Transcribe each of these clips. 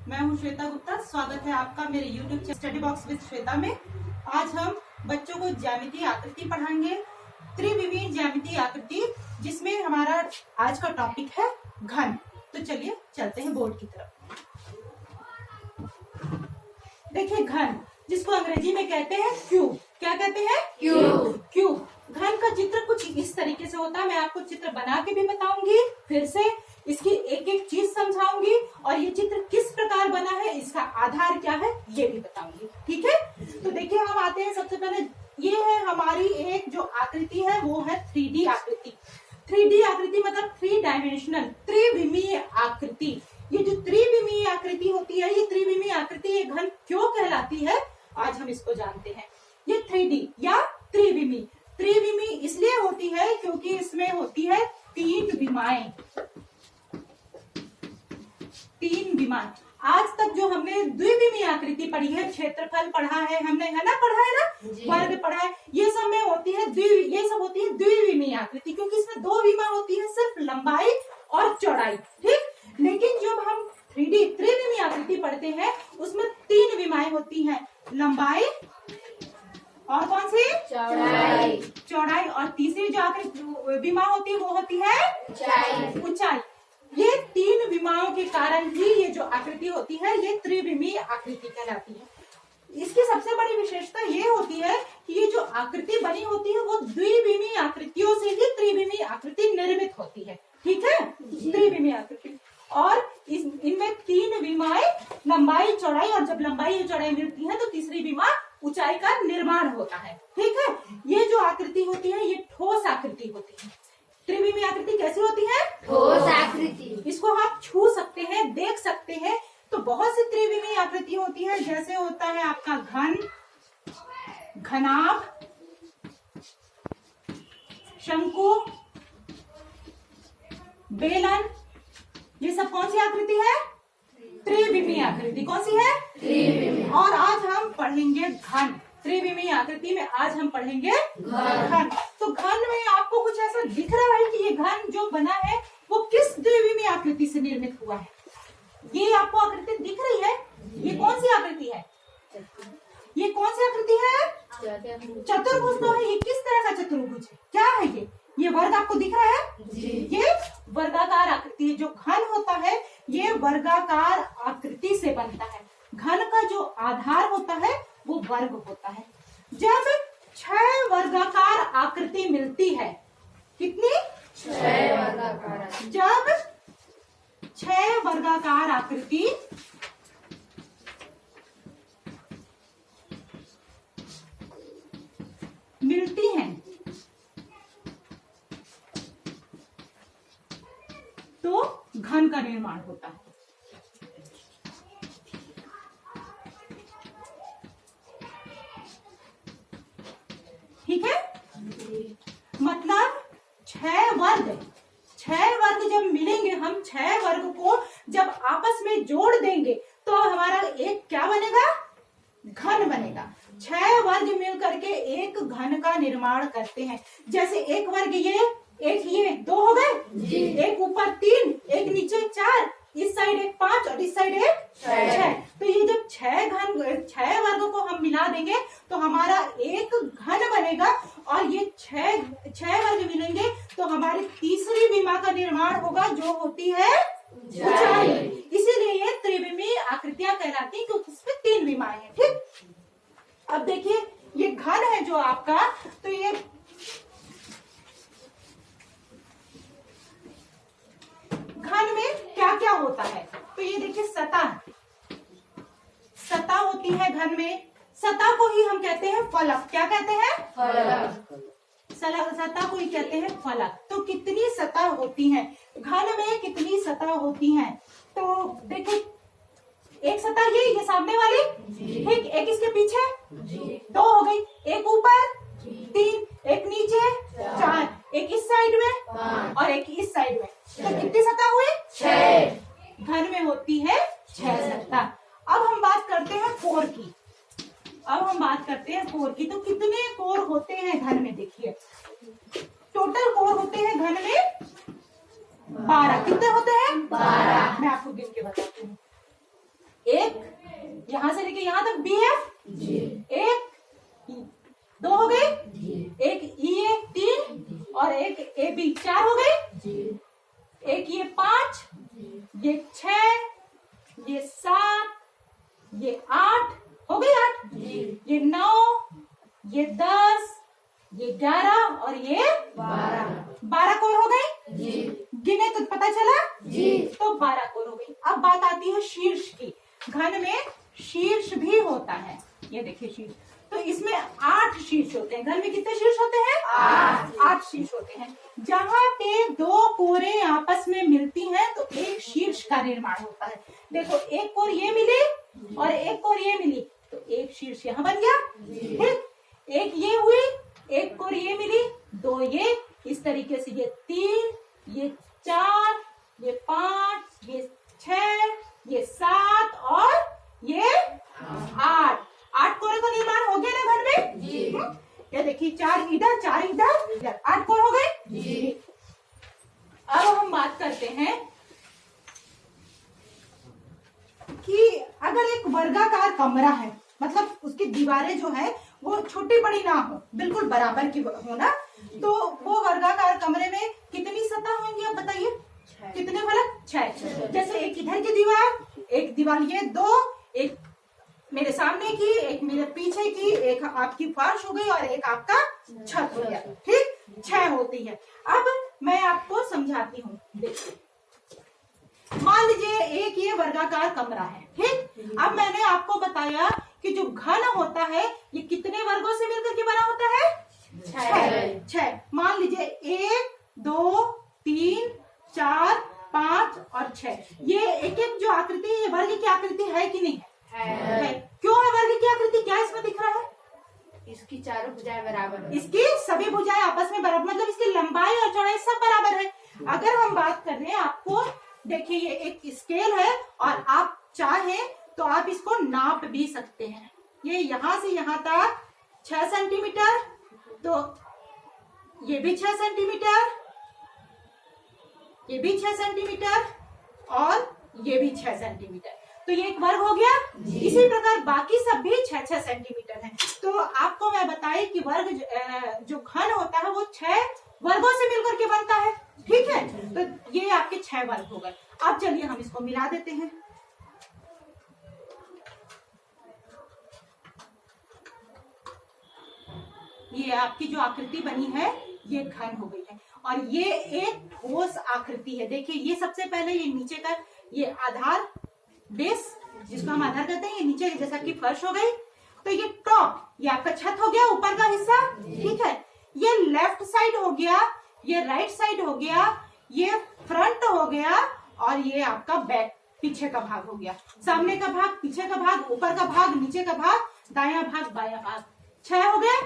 मैं हूं श्वेता गुप्ता। स्वागत है आपका मेरे YouTube channel study box with Shweta में। आज हम बच्चों को ज्यामितीय आकृति पढ़ाएंगे, त्रिविमीय ज्यामितीय आकृति, जिसमें हमारा आज का टॉपिक है घन। तो चलिए चलते हैं बोर्ड की तरफ। देखिए घन, जिसको अंग्रेजी में कहते हैं क्यूब। क्या कहते हैं? क्यूब। क्यूब। घन का चित्र कुछ इस तरीके से होता है। मैं आपको चित्र बना के भी बताऊंगी, फिर से इसकी एक एक चीज समझाऊंगी और ये चित्र किस प्रकार बना है, इसका आधार क्या है, ये भी बताऊंगी। ठीक है, तो देखिए हम आते हैं। सबसे पहले ये है हमारी एक जो आकृति है, वो है 3D आकृति। 3D आकृति मतलब 3 डायमेंशनल, त्रिविमीय आकृति। ये जो त्रिविमीय आकृति होती है, ये त्रिविमीय आकृति ये घन क्यों कहलाती है, आज हम इसको जानते हैं। ये 3D या त्रिविमीय, त्रिविमीय इसलिए होती है क्योंकि इसमें होती है 3 विमाएं। 3 विमान। आज तक जो हमने द्विविमीय आकृति पढ़ी है, क्षेत्रफल पढ़ा है हमने, है ना, पढ़ा है ना, वर्ग पढ़ा है, ये सब में होती है ये सब होती है द्विविमीय आकृति, क्योंकि इसमें 2 विमा होती है, सिर्फ लंबाई और चौड़ाई। ठीक, लेकिन जब हम 3D त्रिविमीय आकृति पढ़ते हैं, उसमें 3 विमाएं होती हैं, लंबाई और कौन सी? चौड़ाई। चौड़ाई। और तीसरी जो आकृति विमा होती है वो होती है ऊंचाई। ये 3 विमाओं के कारण ही ये जो आकृति होती है, ये त्रिविमीय आकृति कहलाती है। इसकी सबसे बड़ी विशेषता ये होती है कि ये जो आकृति बनी होती है, वो द्विविमीय आकृतियों से ही त्रिविमीय आकृति निर्मित होती है। ठीक है, त्रिविमीय आकृति। और इनमें 3 विमाएं, लंबाई चौड़ाई, और जब लंबाई और चौड़ाई मिलती है तो तीसरी विमा ऊंचाई का निर्माण होता है। ठीक है, ये जो आकृति होती है, ये ठोस आकृति होती है। त्रिविमीय आकृति कैसी होती है? ठोस आकृति। इसको आप छू सकते हैं, देख सकते हैं। तो बहुत सी त्रिविमीय आकृति होती है, जैसे होता है आपका घन, घनाभ, शंकु, बेलन। ये सब कौन सी आकृति है? त्रिविमीय आकृति। कौन सी है? त्रिविमीय। और आज हम पढ़ेंगे घन। त्रिविमीय आकृति में आज हम पढ़ेंगे घन। तो घन में आपको कुछ ऐसा दिख रहा है कि ये घन जो बना है वो किस द्विविमीय आकृति से निर्मित हुआ है? ये आपको आकृति दिख रही है, ये कौन सी आकृति है? ये कौन सी आकृति है? चतुर्भुज। तो है, ये किस तरह का चतुर्भुज है? क्या है ये? ये वर्ग आपको दिख रहा है? ये वर्गाकार आकृति है। जो घन होता है ये वर्गाकार आकृति से बनता है। घन का जो आधार होता है वो वर्ग होता है। जब 6 वर्गाकार आकृति मिलती है, कितनी? 6 वर्गाकार। जब 6 वर्गाकार आकृति मिलती हैं तो घन का निर्माण होता है। ठीक है, मतलब 6 वर्ग जब मिलेंगे, हम 6 वर्ग को जब आपस में जोड़ देंगे तो हमारा एक क्या बनेगा? घन बनेगा। 6 वर्ग मिल करके एक घन का निर्माण करते हैं। जैसे एक वर्ग ये 2 हो गए, एक ऊपर 3, एक नीचे 4, इस साइड एक 5 और इस साइड एक 6। तो ये जब 6 वर्ग को हम मिला देंगे तो हमारा एक घन बनेगा। और ये 6 वर्ग मिलेंगे तो हमारी तीसरी विमा का निर्माण होगा, जो होती है ऊंचाई। इसीलिए ये त्रिविमीय आकृतियां कहलाती हैं, क्योंकि इसमें 3 विमाएं हैं। ठीक, अब देखिए ये घन है जो आपका, तो ये घन में क्या क्या होता है? तो ये देखिए सतह होती है घन में। सतह को ही हम कहते हैं फलक। क्या कहते हैं? फलक। सतह को ही कहते हैं फलक। तो कितनी सतह होती हैं घन में? कितनी सतह होती हैं? तो देखिए एक सतह ये सामने वाली, ठीक, एक इसके पीछे 2 हो गई, एक ऊपर 3, एक नीचे 4, एक इस साइड में और एक इस साइड में। तो कितनी सतह हुई? 6। घन में होती है 6 सतह। अब हम बात करते हैं कोर की। तो कितने कोर होते हैं घन में? देखिए टोटल कोर होते हैं घन में 12। कितने होते हैं? 12। मैं आपको गिन के बताती हूँ। यहाँ से लेके यहाँ तक BF, जी एक 2 हो गए, जी एक EA 3 और एक AB 4 हो गए, जी एक ये 5, ये 6, ये 7, ये 8 हो गई 8, जी ये 9, ये 10, ये 11 और ये 12 कोर हो गए। जी गिने तो पता चला जी तो 12 कोर हो गई। अब बात आती है शीर्ष की। घन में शीर्ष भी होता है, ये देखिए शीर्ष, तो इसमें 8 शीर्ष होते हैं। घन में कितने शीर्ष होते हैं? 8 शीर्ष होते हैं। जहाँ पे 2 कोरें आपस में मिलती हैं तो एक शीर्ष का निर्माण होता है। देखो एक कोर ये मिली और एक कोर ये मिली तो एक शीर्ष यहाँ बन गया, ठीक। एक ये हुई, एक कोर ये मिली, 2 ये, इस तरीके से ये 3, ये 4, ये 5, ये 6, ये 7 और ये 8 कोरों का निर्माण हो गया ना घर में? जी। ये देखिए 4 इधर 4 इधर, 8 कोर हो गए। जी अब हम बात करते हैं कि अगर एक वर्गाकार कमरा है, मतलब उसकी दीवारें जो है वो छोटी बड़ी ना हो, बिल्कुल बराबर की हो ना, तो वो वर्गाकार कमरे में कितनी सतह होंगी आप बताइए? कितने फलक? 6। जैसे एक इधर की दीवार, एक दीवार ये 2, एक मेरे सामने की, एक मेरे पीछे की, एक आपकी फर्श हो गई और एक आपका छत हो गया, ठीक। 6 होती है। अब मैं आपको समझाती हूँ। देखिए मान लीजिए एक ये वर्गाकार कमरा है, ठीक। अब मैंने आपको बताया कि जो घन होता है ये कितने वर्गों से मिलकर के बना होता है? 6। मान लीजिए 1 2 3 4 5 और 6, ये एक एक जो आकृति है ये वर्ग की आकृति है कि नहीं है? क्यों है वर्ग की आकृति? क्या इसमें दिख रहा है? इसकी चारों भुजाएं बराबर है। इसकी सभी भुजाएं आपस में बराबर, मतलब इसकी लंबाई और चौड़ाई सब बराबर है। अगर हम बात कर रहे हैं, आपको देखिए ये एक स्केल है और आप चाहें तो आप इसको नाप भी सकते हैं। ये यहाँ से यहाँ तक 6 सेंटीमीटर, तो ये भी 6 सेंटीमीटर, ये भी 6 सेंटीमीटर और ये भी 6 सेंटीमीटर, तो ये एक वर्ग हो गया। इसी प्रकार बाकी सब भी 6-6 सेंटीमीटर है। तो आपको मैं बताई कि वर्ग जो घन होता है वो 6 वर्गों से मिलकर के बनता है, ठीक है। तो ये आपके 6 वर्ग हो गए। अब चलिए हम इसको मिला देते हैं। ये आपकी जो आकृति बनी है ये घन हो गई है और ये एक ठोस आकृति है। देखिए ये सबसे पहले ये नीचे का ये आधार बेस, जिसको हम आधार कहते हैं, ये नीचे जैसा कि फर्श हो गई, तो ये टॉप, ये आपका छत हो गया, ऊपर का हिस्सा, ठीक है। ये लेफ्ट साइड हो गया, ये राइट साइड हो गया, ये फ्रंट हो गया और ये आपका बैक, पीछे का भाग हो गया। सामने का भाग, पीछे का भाग, ऊपर का भाग, नीचे का भाग, दायां भाग, बायां भाग, 6 हो गए।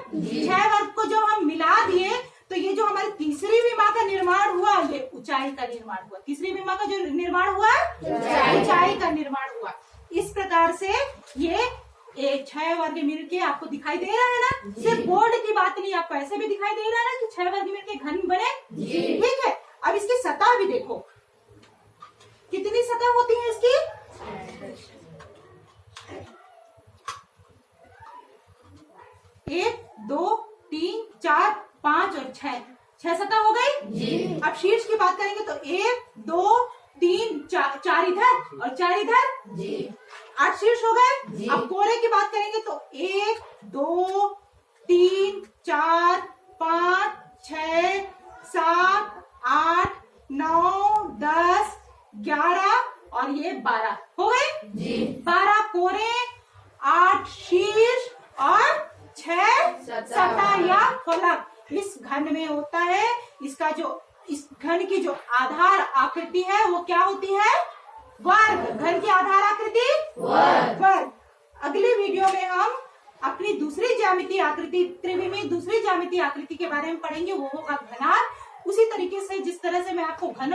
6 वर्ग को जो हम मिला दिए तो ये जो हमारी तीसरी विमा का निर्माण हुआ ये ऊंचाई का निर्माण हुआ। तीसरी विमा का जो निर्माण हुआ ऊंचाई का निर्माण हुआ। इस प्रकार से ये 6 वर्ग मिलके आपको दिखाई दे रहा है ना। सिर्फ बोर्ड की बात नहीं, आपको ऐसे भी दिखाई दे रहा है ना कि 6 वर्ग मिलके घन बने, ठीक है। अब इसकी सतह भी देखो, कितनी सतह होती है इसकी? 1 2 3 4 5 और 6 सतह हो गई। अब शीर्ष की बात करेंगे तो 1 2 3 4 इधर और 4 इधर, 8 शीर्ष हो गए। अब कोरे की बात करेंगे तो 1 2 3 4 5 6 7 8 9 10 11 और ये 12 हो गए। 12 कोरे, 8 शीर्ष और 6 सतह या फलक इस घन में होता है। इसका जो इस घन की जो आधार आकृति है वो क्या होती है? वर्ग। घन की आधार आकृति वर्ग। अगले वीडियो में हम अपनी दूसरी ज्यामितीय आकृति, त्रिविमीय दूसरी ज्यामितीय आकृति के बारे में पढ़ेंगे, वो होगा घनार। उसी तरीके से जिस तरह से मैं आपको घन